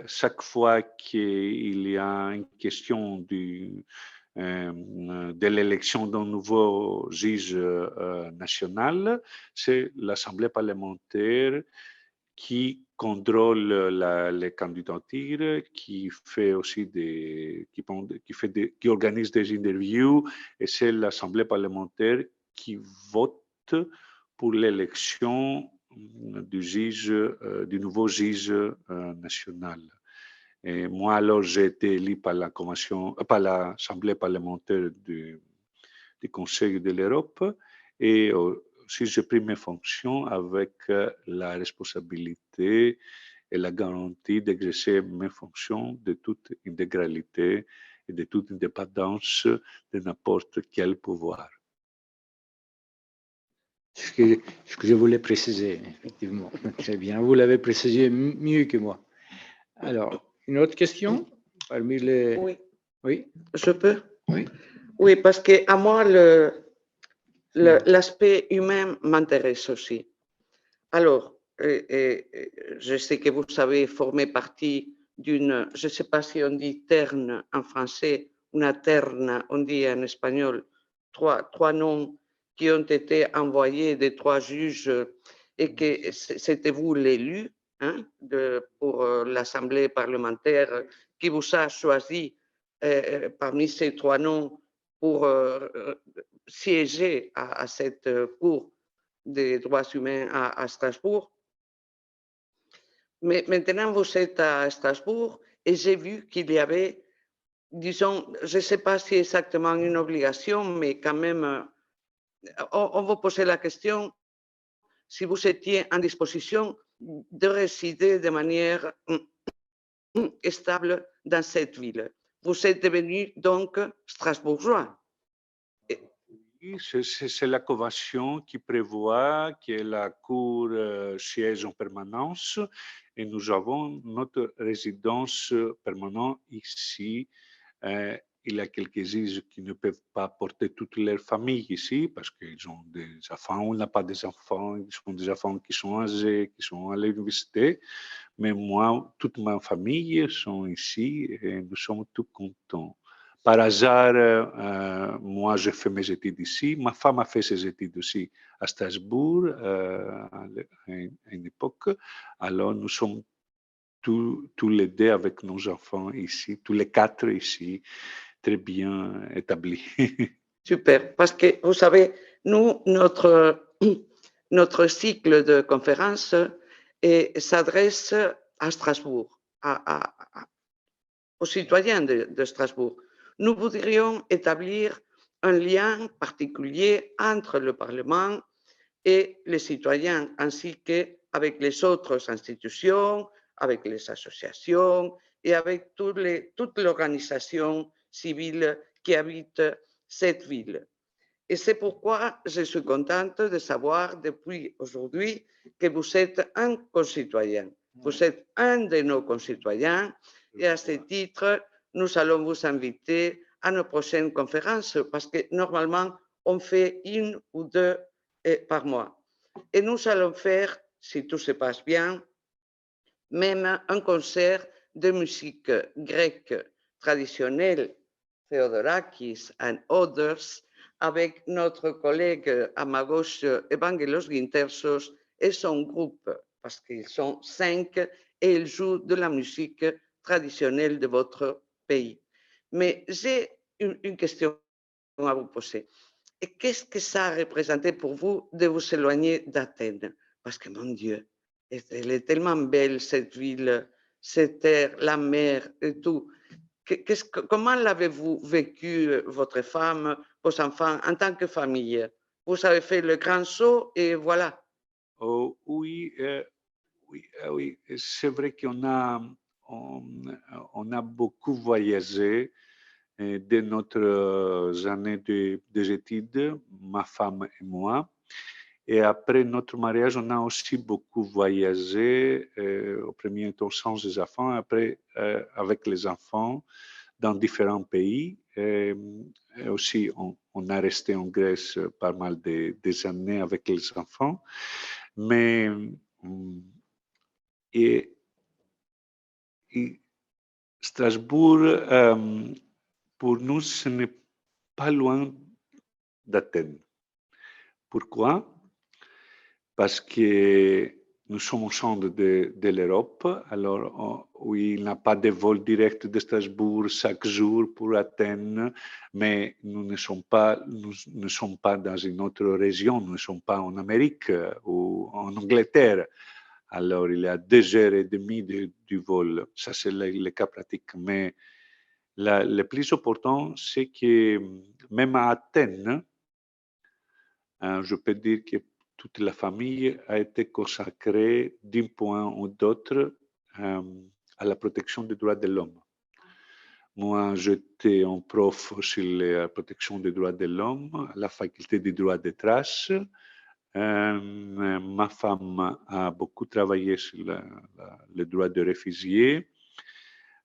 chaque fois qu'il y a une question de l'élection d'un nouveau juge national, c'est l'Assemblée parlementaire qui contrôle les candidatures, qui fait aussi qui organise des interviews, et c'est l'Assemblée parlementaire qui vote pour l'élection du nouveau juge national. Et moi, alors, j'ai été élu par l'Assemblée parlementaire du Conseil de l'Europe, et aussi j'ai pris mes fonctions avec la responsabilité et la garantie d'exercer mes fonctions de toute intégralité et de toute indépendance de n'importe quel pouvoir. Ce que je voulais préciser, effectivement. Très bien, vous l'avez précisé mieux que moi. Alors, une autre question parmi les... Oui. Oui. Je peux? Oui. Oui, parce qu'à moi, l'aspect humain m'intéresse aussi. Alors, je sais que vous avez formé partie d'une, je ne sais pas si on dit terne en français, una terna, on dit en espagnol, trois noms qui ont été envoyés des 3 juges et que c'était vous l'élu hein, pour l'Assemblée parlementaire qui vous a choisi parmi ces 3 noms pour siéger à cette Cour des droits humains à Strasbourg. Mais maintenant, vous êtes à Strasbourg et j'ai vu qu'il y avait, disons, je ne sais pas si exactement une obligation, mais quand même, on vous posait la question si vous étiez en disposition de résider de manière stable dans cette ville. Vous êtes devenu donc strasbourgeois. Oui, c'est la convention qui prévoit que la Cour siège en permanence et nous avons notre résidence permanente ici. Il y a quelques juges qui ne peuvent pas porter toute leur famille ici parce qu'ils ont des enfants, on n'a pas des enfants, ils ont des enfants qui sont âgés, qui sont à l'université. Mais moi, toute ma famille sont ici et nous sommes tous contents. Par hasard, moi, j'ai fait mes études ici. Ma femme a fait ses études aussi à Strasbourg à une époque. Alors, nous sommes tous les deux avec nos enfants ici, tous les 4 ici, très bien établis. Super, parce que vous savez, nous, notre cycle de conférences s'adresse à Strasbourg, aux citoyens de Strasbourg. Nous voudrions établir un lien particulier entre le Parlement et les citoyens, ainsi qu'avec les autres institutions, avec les associations et avec toute l'organisation civile qui habite cette ville. Et c'est pourquoi je suis contente de savoir depuis aujourd'hui que vous êtes un concitoyen. Vous êtes un de nos concitoyens et à ce titre, nous allons vous inviter à nos prochaines conférences parce que normalement, on fait 1 ou 2 par mois. Et nous allons faire, si tout se passe bien, même un concert de musique grecque traditionnelle, Theodorakis and others, avec notre collègue à ma gauche, Evangelos Gintersos, et son groupe, parce qu'ils sont 5 et ils jouent de la musique traditionnelle de votre pays. Mais j'ai une question à vous poser. Et qu'est-ce que ça a représenté pour vous de vous éloigner d'Athènes? Parce que, mon Dieu, elle est tellement belle, cette ville, cette terre, la mer et tout. Comment l'avez-vous vécu, votre femme, vos enfants, en tant que famille? Vous avez fait le grand saut et voilà. Oh, oui, oui, c'est vrai on a beaucoup voyagé de notre année des études, ma femme et moi. Et après notre mariage, on a aussi beaucoup voyagé, au premier temps sans les enfants, après avec les enfants dans différents pays. Et aussi, on a resté en Grèce pas mal des années avec les enfants. Mais et Strasbourg, pour nous, ce n'est pas loin d'Athènes. Pourquoi? Parce que nous sommes au centre de l'Europe, alors oui, il n'y a pas de vol direct de Strasbourg chaque jour pour Athènes, mais nous ne sommes pas dans une autre région, nous ne sommes pas en Amérique ou en Angleterre. Alors, il y a 2 heures et demie du vol. Ça, c'est le cas pratique. Mais le plus important, c'est que même à Athènes, je peux dire que toute la famille a été consacrée d'un point ou d'autre à la protection des droits de l'homme. Moi, j'étais un prof sur la protection des droits de l'homme à la faculté des droits des traces. Ma femme a beaucoup travaillé sur le droit des réfugiés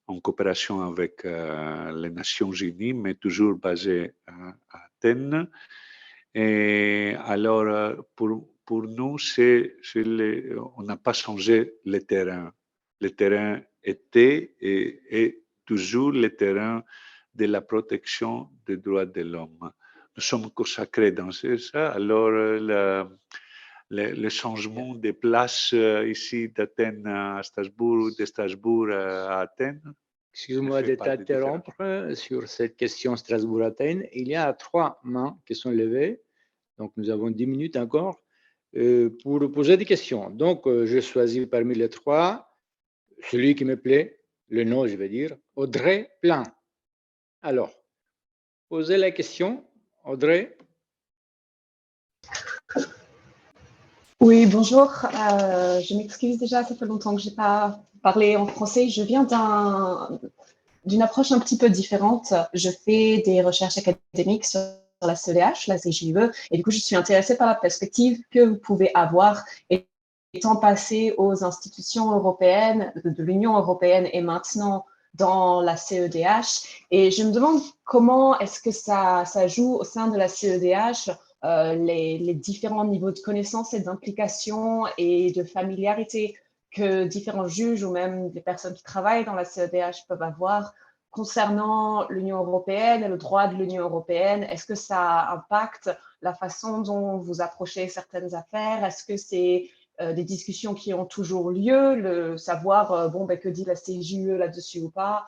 en coopération avec les Nations Unies, mais toujours basée à Athènes. Et alors, pour nous, on n'a pas changé le terrain. Le terrain était et est toujours le terrain de la protection des droits de l'homme. nous sommes consacrés dans ça. Alors, le changement de place ici d'Athènes à Strasbourg, de Strasbourg à Athènes. Excuse-moi de t'interrompre sur cette question Strasbourg-Athènes. Il y a 3 mains qui sont levées, donc nous avons 10 minutes encore pour poser des questions. Donc, je choisis parmi les 3 celui qui me plaît, le nom, je vais dire, Audrey Plein. Alors, posez la question, Audrey. Oui, bonjour. Je m'excuse déjà, ça fait longtemps que je n'ai pas parlé en français. Je viens d'une approche un petit peu différente. Je fais des recherches académiques sur la CEDH, la CJUE, et du coup, je suis intéressée par la perspective que vous pouvez avoir étant passé aux institutions européennes, de l'Union européenne et maintenant dans la CEDH. Et je me demande comment est-ce que ça joue au sein de la CEDH les différents niveaux de connaissances et d'implication et de familiarité que différents juges ou même des personnes qui travaillent dans la CEDH peuvent avoir concernant l'Union européenne et le droit de l'Union européenne. Est-ce que ça impacte la façon dont vous approchez certaines affaires? Est-ce que c'est des discussions qui ont toujours lieu, le savoir que dit la CJUE là-dessus ou pas,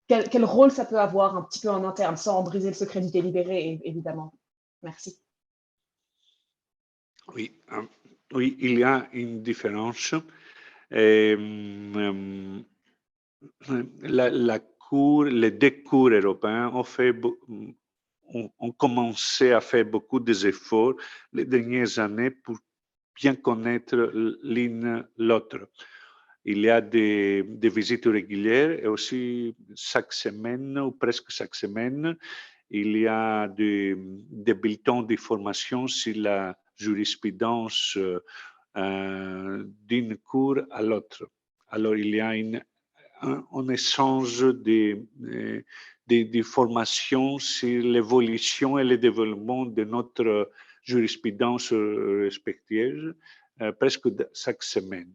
quel rôle ça peut avoir un petit peu en interne, sans briser le secret du délibéré, évidemment. Merci. Oui, oui, il y a une différence. La Cour, les 2 cours européens ont commencé à faire beaucoup d'efforts les dernières années pour bien connaître l'une l'autre. Il y a des visites régulières et aussi chaque semaine ou presque chaque semaine, il y a des bulletins d'information sur la jurisprudence d'une cour à l'autre. Alors, il y a un échange de formations sur l'évolution et le développement de notre jurisprudence respective presque chaque semaine.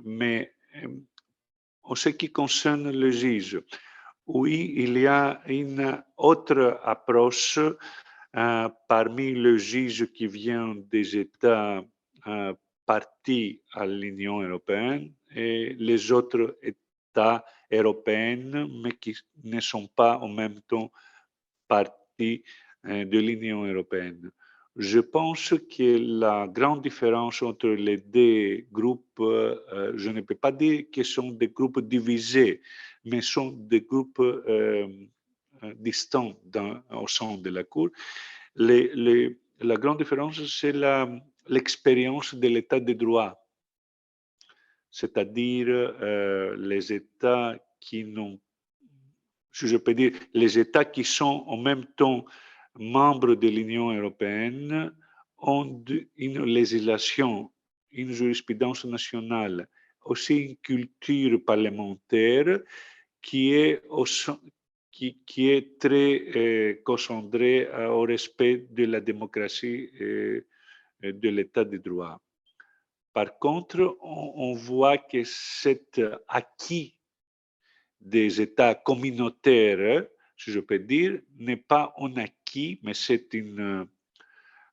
Mais en ce qui concerne le juge, oui, il y a une autre approche parmi les juges qui viennent des États partis à l'Union européenne et les autres États européens, mais qui ne sont pas en même temps partis de l'Union européenne. Je pense que la grande différence entre les 2 groupes, je ne peux pas dire que ce sont des groupes divisés, mais sont des groupes distants au sein de la Cour. La grande différence, c'est l'expérience de l'état de droit, c'est-à-dire les États qui n'ont, si je peux dire, les États qui sont en même temps membres de l'Union européenne ont une législation, une jurisprudence nationale, aussi une culture parlementaire qui est très concentrée au respect de la démocratie et de l'état de droit. Par contre, on voit que cet acquis des États communautaires, si je peux dire, n'est pas un acquis, mais c'est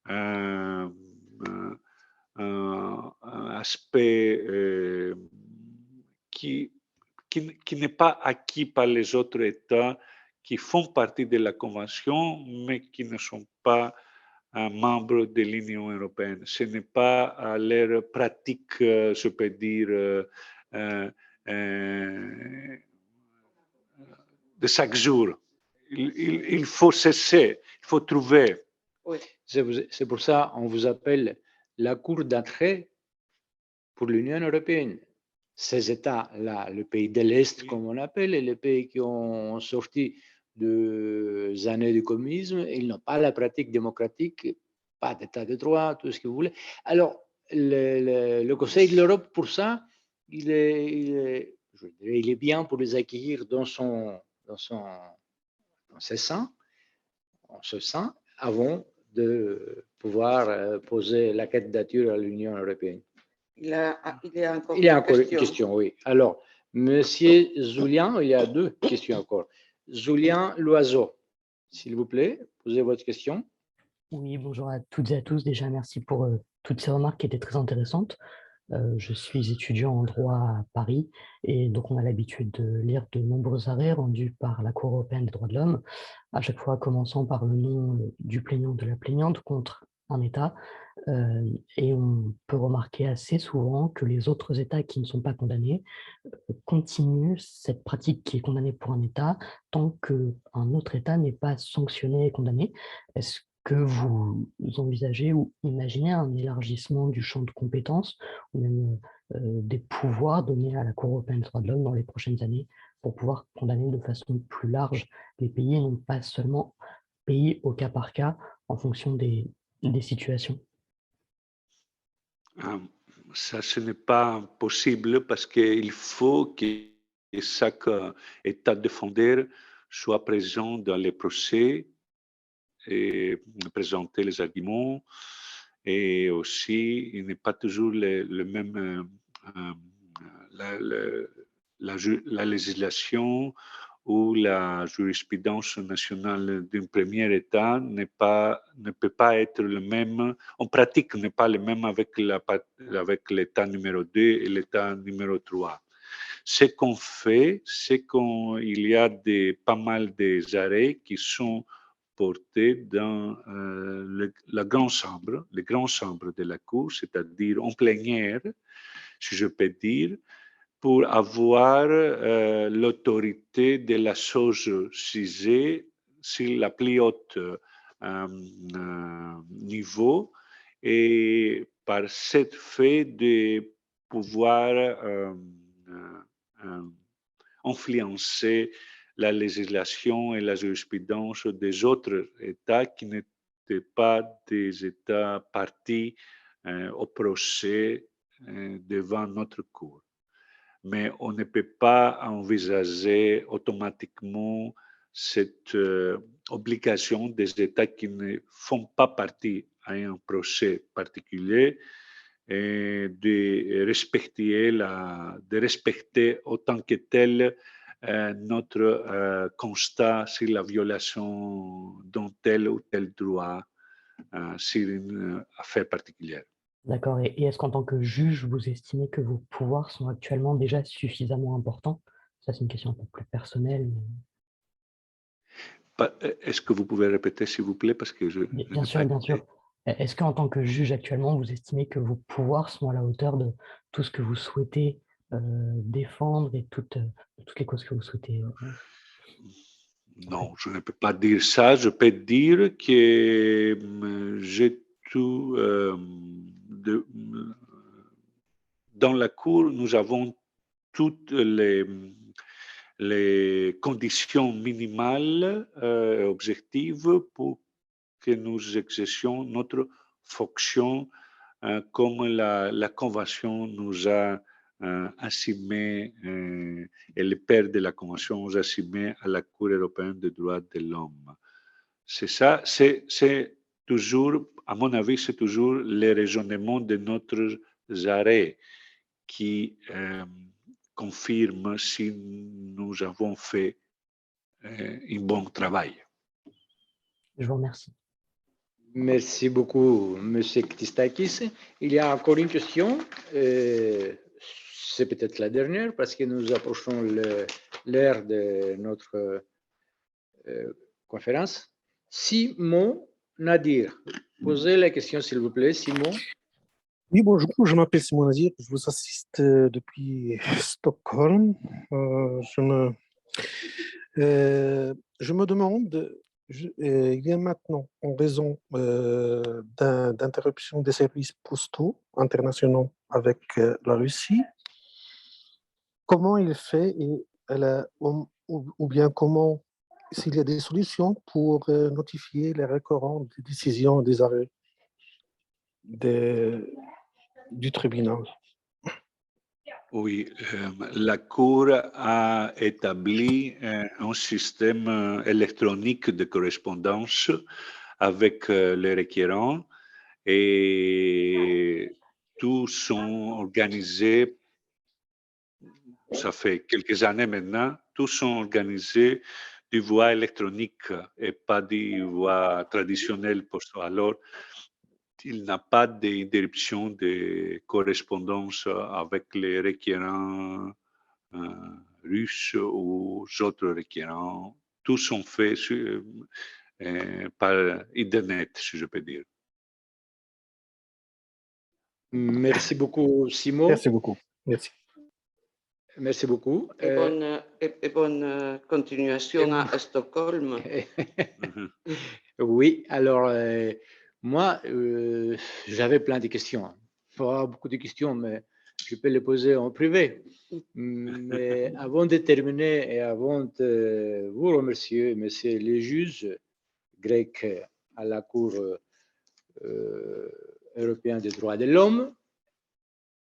un aspect qui n'est pas acquis par les autres États qui font partie de la Convention, mais qui ne sont pas membres de l'Union européenne. Ce n'est pas leur pratique, je peux dire, de chaque jour. Il faut cesser, il faut trouver. Oui. C'est pour ça qu'on vous appelle la cour d'entrée pour l'Union européenne. Ces États-là, le pays de l'Est, comme on appelle, et les pays qui ont sorti des années de communisme, ils n'ont pas la pratique démocratique, pas d'état de droit, tout ce que vous voulez. Alors, le Conseil de l'Europe, pour ça, il est bien pour les accueillir dans ses seins, en ce sein, avant de pouvoir poser la candidature à l'Union européenne. Il y a encore une question, oui. Alors, Monsieur Julien, il y a 2 questions encore. Julien Loiseau. S'il vous plaît, posez votre question. Oui, bonjour à toutes et à tous. Déjà, merci pour toutes ces remarques qui étaient très intéressantes. Je suis étudiant en droit à Paris et donc on a l'habitude de lire de nombreux arrêts rendus par la Cour européenne des droits de l'homme, à chaque fois commençant par le nom du plaignant ou de la plaignante contre un État. Et on peut remarquer assez souvent que les autres États qui ne sont pas condamnés continuent cette pratique qui est condamnée pour un État tant qu'un autre État n'est pas sanctionné et condamné. Est-ce que vous envisagez ou imaginez un élargissement du champ de compétences ou même des pouvoirs donnés à la Cour européenne des droits de l'homme dans les prochaines années pour pouvoir condamner de façon plus large les pays et non pas seulement pays au cas par cas en fonction des situations? Ça, ce n'est pas possible parce qu'il faut que chaque État défendeur soit présent dans les procès et présenter les arguments. Et aussi, il n'est pas toujours le même, la législation ou la jurisprudence nationale d'un premier État ne peut pas être le même, en pratique, n'est pas le même avec l'État numéro 2 et l'État numéro 3. Ce qu'on fait, c'est qu'il y a pas mal d'arrêts qui sont portés dans la grande chambre, les grandes chambres de la Cour, c'est-à-dire en plénière, si je peux dire, pour avoir l'autorité de la chose jugée sur la plus haute niveau et par cette fait de pouvoir influencer la législation et la jurisprudence des autres États qui n'étaient pas des États partis au procès devant notre Cour. Mais on ne peut pas envisager automatiquement cette obligation des États qui ne font pas partie à un procès particulier et de respecter autant que tel notre constat sur la violation d'un tel ou tel droit sur une affaire particulière. D'accord. Et est-ce qu'en tant que juge, vous estimez que vos pouvoirs sont actuellement déjà suffisamment importants? Ça, c'est une question un peu plus personnelle. Est-ce que vous pouvez répéter, s'il vous plaît, parce que je Bien sûr, bien sûr. Est-ce qu'en tant que juge actuellement, vous estimez que vos pouvoirs sont à la hauteur de tout ce que vous souhaitez défendre et toutes les causes que vous souhaitez? Non, je ne peux pas dire ça. Je peux dire que j'ai tout... dans la Cour, nous avons toutes les conditions minimales objectives pour que nous exercions notre fonction comme la Convention nous a assigné, et le père de la Convention nous a assigné à la Cour européenne des droits de l'homme. C'est ça, c'est toujours, à mon avis, c'est toujours le raisonnement de notre arrêt qui confirme si nous avons fait un bon travail. Je vous remercie. Merci beaucoup, M. Christakis. Il y a encore une question. C'est peut-être la dernière parce que nous approchons l'heure de notre conférence. Simon Nadir, posez la question s'il vous plaît. Simon. Oui, bonjour, je m'appelle Simon Nadir, je vous assiste depuis Stockholm. Je me demande, il y a maintenant, en raison d'interruption des services postaux internationaux avec la Russie, comment il fait ou bien comment, s'il y a des solutions pour notifier les récurrents des décisions des arrêts du tribunal. Oui, la Cour a établi un système électronique de correspondance avec les requérants et tous sont organisés, ça fait quelques années maintenant, tous sont organisés du voix électronique et pas du voix traditionnelle. Alors, il n'a pas d'interruption de correspondance avec les requérants russes ou autres requérants. Tous sont faits par Internet, si je peux dire. Merci beaucoup, Simon. Merci beaucoup. Merci. Merci beaucoup. Et bonne continuation à Stockholm. Oui, alors, moi, j'avais plein de questions. Pas beaucoup de questions, mais je peux les poser en privé. Mais avant de terminer et avant de vous remercier, monsieur le juge grec à la Cour européenne des droits de l'homme,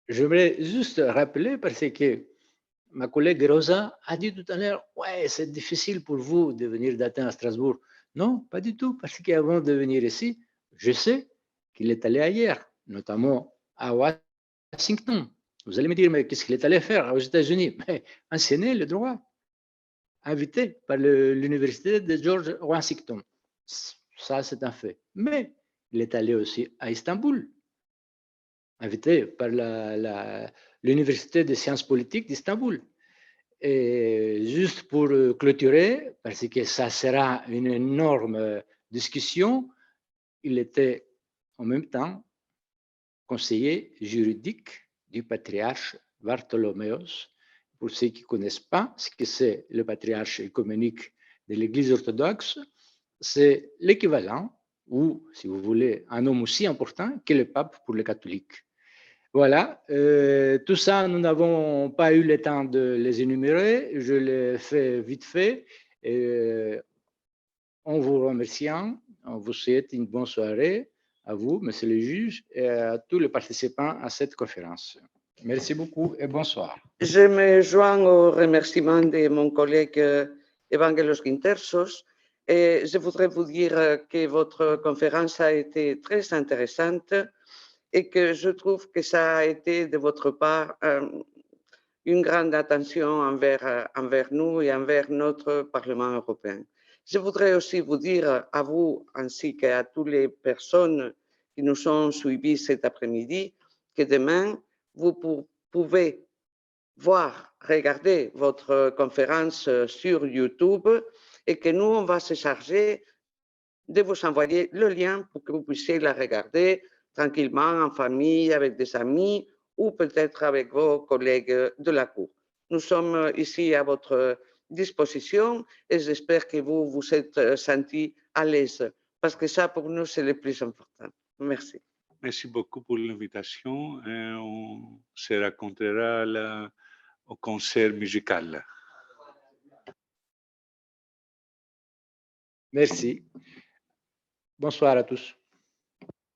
j'aimerais juste rappeler, parce que ma collègue Rosa a dit tout à l'heure, ouais, c'est difficile pour vous de venir d'Athènes à Strasbourg. Non, pas du tout, parce qu'avant de venir ici, je sais qu'il est allé ailleurs, notamment à Washington. Vous allez me dire, mais qu'est-ce qu'il est allé faire aux États-Unis? Enseigner le droit, invité par l'université de George Washington. Ça, c'est un fait. Mais il est allé aussi à Istanbul, invité par l'université des sciences politiques d'Istanbul. Et juste pour clôturer, parce que ça sera une énorme discussion, il était en même temps conseiller juridique du patriarche Bartholoméos. Pour ceux qui ne connaissent pas ce que c'est le patriarche œcuménique de l'Église orthodoxe, c'est l'équivalent, ou si vous voulez, un homme aussi important que le pape pour les catholiques. Voilà, tout ça, nous n'avons pas eu le temps de les énumérer, je les fais vite fait. En vous remerciant, on vous souhaite une bonne soirée à vous, monsieur le juge, et à tous les participants à cette conférence. Merci beaucoup et bonsoir. Je me joins au remerciement de mon collègue Evangelos Gintersos et je voudrais vous dire que votre conférence a été très intéressante et que je trouve que ça a été de votre part une grande attention envers nous et envers notre Parlement européen. Je voudrais aussi vous dire à vous ainsi qu'à toutes les personnes qui nous ont suivis cet après-midi que demain, vous pouvez regarder votre conférence sur YouTube et que nous, on va se charger de vous envoyer le lien pour que vous puissiez la regarder tranquillement, en famille, avec des amis ou peut-être avec vos collègues de la Cour. Nous sommes ici à votre disposition et j'espère que vous vous êtes sentis à l'aise parce que ça, pour nous, c'est le plus important. Merci. Merci beaucoup pour l'invitation. On se rencontrera au concert musical. Merci. Bonsoir à tous.